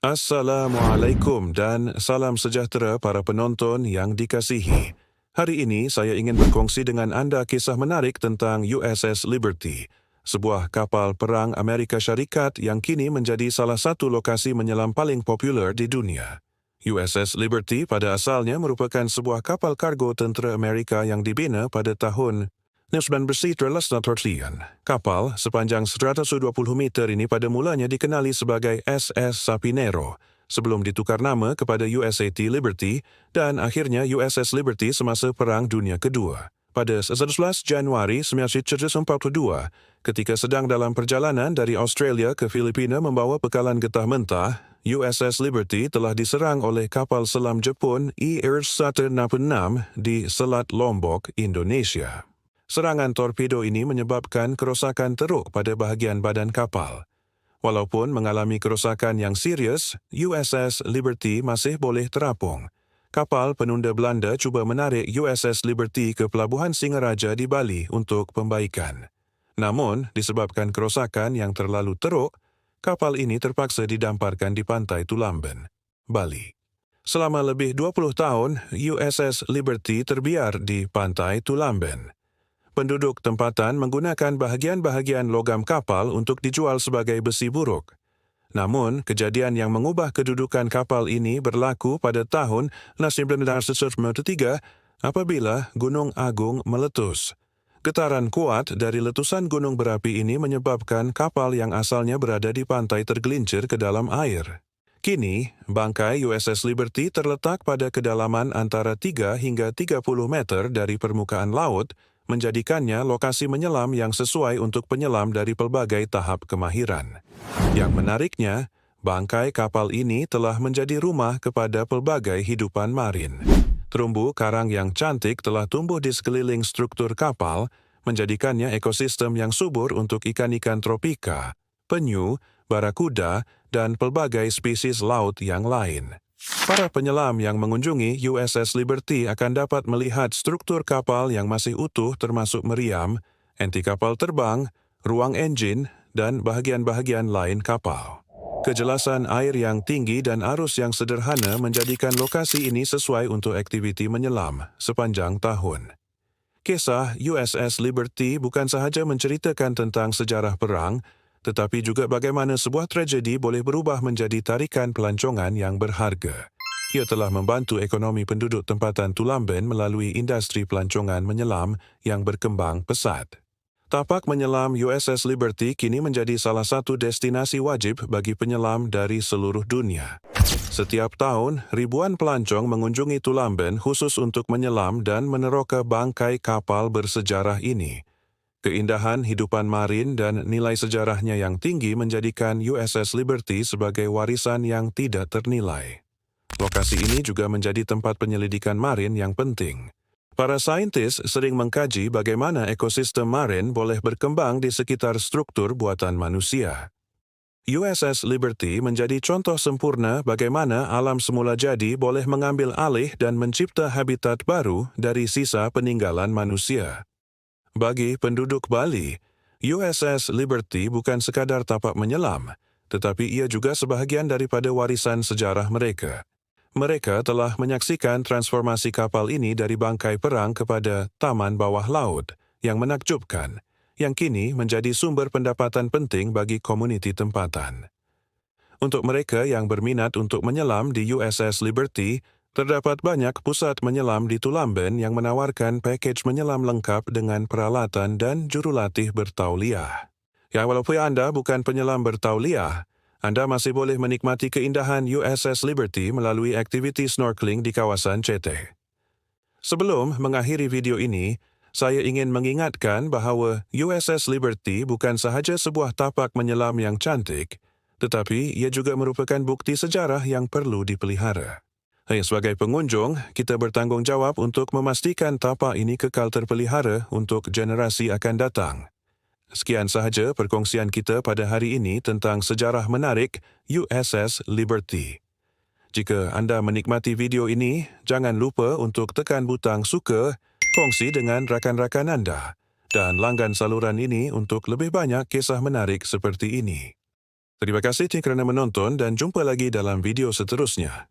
Assalamualaikum dan salam sejahtera para penonton yang dikasihi. Hari ini saya ingin berkongsi dengan anda kisah menarik tentang USS Liberty, sebuah kapal perang Amerika Syarikat yang kini menjadi salah satu lokasi menyelam paling popular di dunia. USS Liberty pada asalnya merupakan sebuah kapal kargo tentera Amerika yang dibina pada tahun 1930-an. Kapal sepanjang 120 meter ini pada mulanya dikenali sebagai SS Sapinero sebelum ditukar nama kepada USAT Liberty dan akhirnya USS Liberty semasa Perang Dunia Kedua. Pada 11 Januari 1942, ketika sedang dalam perjalanan dari Australia ke Filipina membawa bekalan getah mentah, USS Liberty telah diserang oleh kapal selam Jepun IR-186 di Selat Lombok, Indonesia. Serangan torpedo ini menyebabkan kerosakan teruk pada bahagian badan kapal. Walaupun mengalami kerosakan yang serius, USS Liberty masih boleh terapung. Kapal penunda Belanda cuba menarik USS Liberty ke Pelabuhan Singaraja di Bali untuk pembaikan. Namun, disebabkan kerosakan yang terlalu teruk, kapal ini terpaksa didamparkan di pantai Tulamben, Bali. Selama lebih 20 tahun, USS Liberty terbiar di pantai Tulamben. Penduduk tempatan menggunakan bahagian-bahagian logam kapal untuk dijual sebagai besi buruk. Namun, kejadian yang mengubah kedudukan kapal ini berlaku pada tahun 1993 apabila Gunung Agung meletus. Getaran kuat dari letusan gunung berapi ini menyebabkan kapal yang asalnya berada di pantai tergelincir ke dalam air. Kini, bangkai USS Liberty terletak pada kedalaman antara 3 hingga 30 meter dari permukaan laut, menjadikannya lokasi menyelam yang sesuai untuk penyelam dari pelbagai tahap kemahiran. Yang menariknya, bangkai kapal ini telah menjadi rumah kepada pelbagai hidupan marin. Terumbu karang yang cantik telah tumbuh di sekeliling struktur kapal, menjadikannya ekosistem yang subur untuk ikan-ikan tropika, penyu, barakuda, dan pelbagai spesies laut yang lain. Para penyelam yang mengunjungi USS Liberty akan dapat melihat struktur kapal yang masih utuh termasuk meriam, enti kapal terbang, ruang enjin, dan bahagian-bahagian lain kapal. Kejelasan air yang tinggi dan arus yang sederhana menjadikan lokasi ini sesuai untuk aktiviti menyelam sepanjang tahun. Kisah USS Liberty bukan sahaja menceritakan tentang sejarah perang, tetapi juga bagaimana sebuah tragedi boleh berubah menjadi tarikan pelancongan yang berharga. Ia telah membantu ekonomi penduduk tempatan Tulamben melalui industri pelancongan menyelam yang berkembang pesat. Tapak menyelam USS Liberty kini menjadi salah satu destinasi wajib bagi penyelam dari seluruh dunia. Setiap tahun, ribuan pelancong mengunjungi Tulamben khusus untuk menyelam dan meneroka bangkai kapal bersejarah ini. Keindahan hidupan marin dan nilai sejarahnya yang tinggi menjadikan USS Liberty sebagai warisan yang tidak ternilai. Lokasi ini juga menjadi tempat penyelidikan marin yang penting. Para saintis sering mengkaji bagaimana ekosistem marin boleh berkembang di sekitar struktur buatan manusia. USS Liberty menjadi contoh sempurna bagaimana alam semula jadi boleh mengambil alih dan mencipta habitat baru dari sisa peninggalan manusia. Bagi penduduk Bali, USS Liberty bukan sekadar tapak menyelam, tetapi ia juga sebahagian daripada warisan sejarah mereka. Mereka telah menyaksikan transformasi kapal ini dari bangkai perang kepada taman bawah laut yang menakjubkan, yang kini menjadi sumber pendapatan penting bagi komuniti tempatan. Untuk mereka yang berminat untuk menyelam di USS Liberty, terdapat banyak pusat menyelam di Tulamben yang menawarkan pakej menyelam lengkap dengan peralatan dan jurulatih bertauliah. Ya, walaupun anda bukan penyelam bertauliah, anda masih boleh menikmati keindahan USS Liberty melalui aktiviti snorkeling di kawasan CT. Sebelum mengakhiri video ini, saya ingin mengingatkan bahawa USS Liberty bukan sahaja sebuah tapak menyelam yang cantik, tetapi ia juga merupakan bukti sejarah yang perlu dipelihara. Sebagai pengunjung, kita bertanggungjawab untuk memastikan tapak ini kekal terpelihara untuk generasi akan datang. Sekian sahaja perkongsian kita pada hari ini tentang sejarah menarik USS Liberty. Jika anda menikmati video ini, jangan lupa untuk tekan butang suka, kongsi dengan rakan-rakan anda, dan langgan saluran ini untuk lebih banyak kisah menarik seperti ini. Terima kasih kerana menonton dan jumpa lagi dalam video seterusnya.